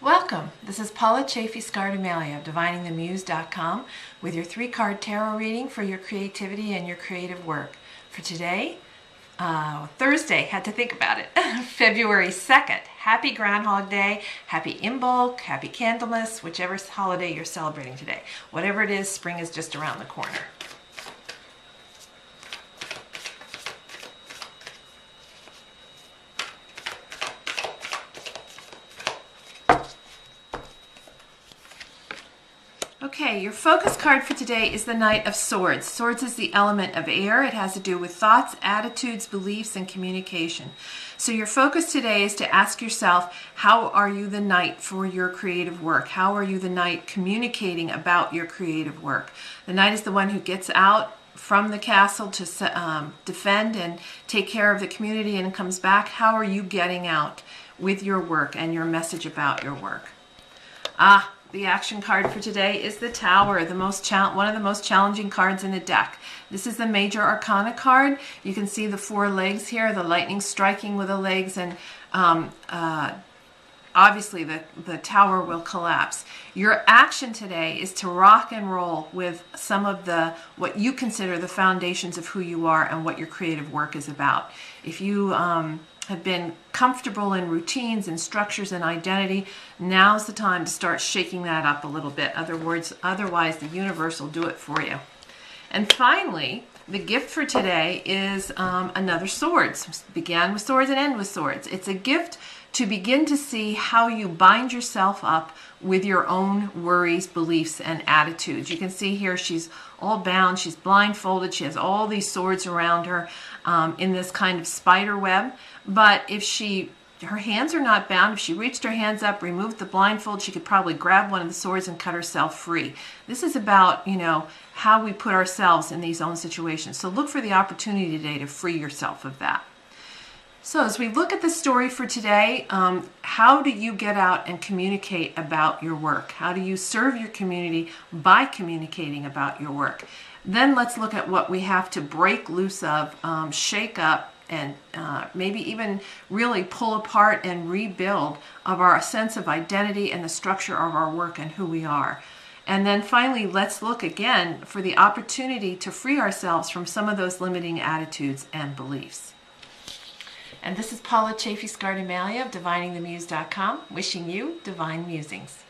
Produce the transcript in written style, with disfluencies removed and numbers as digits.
Welcome. This is Paula Chafee-Scardomalia of DiviningTheMuse.com with your 3-card tarot reading for your creativity and your creative work. For today, Thursday, had to think about it, February 2nd. Happy Groundhog Day, happy Imbolc, happy Candlemas, whichever holiday you're celebrating today. Whatever it is, spring is just around the corner. Okay, your focus card for today is the Knight of Swords. Swords is the element of air. It has to do with thoughts, attitudes, beliefs, and communication. So your focus today is to ask yourself, how are you the knight for your creative work? How are you the knight communicating about your creative work? The knight is the one who gets out from the castle to defend and take care of the community and comes back. How are you getting out with your work and your message about your work? The action card for today is the Tower, one of the most challenging cards in the deck. This is the Major Arcana card. You can see the 4 legs here, the lightning striking with the legs, and obviously the tower will collapse. Your action today is to rock and roll with some of what you consider the foundations of who you are and what your creative work is about. If you have been comfortable in routines and structures and identity, now's the time to start shaking that up a little bit. Otherwise, the universe will do it for you. And finally, the gift for today is another swords. Began with swords and end with swords. It's a gift to begin to see how you bind yourself up with your own worries, beliefs, and attitudes. You can see here she's all bound, she's blindfolded, she has all these swords around her in this kind of spider web. But if her hands are not bound, if she reached her hands up, removed the blindfold, she could probably grab one of the swords and cut herself free. This is about, how we put ourselves in these own situations. So look for the opportunity today to free yourself of that. So as we look at the story for today, how do you get out and communicate about your work? How do you serve your community by communicating about your work? Then let's look at what we have to break loose of, shake up, and maybe even really pull apart and rebuild of our sense of identity and the structure of our work and who we are. And then finally, let's look again for the opportunity to free ourselves from some of those limiting attitudes and beliefs. And this is Paula Chafee-Scardomalia of DiviningTheMuse.com, wishing you divine musings.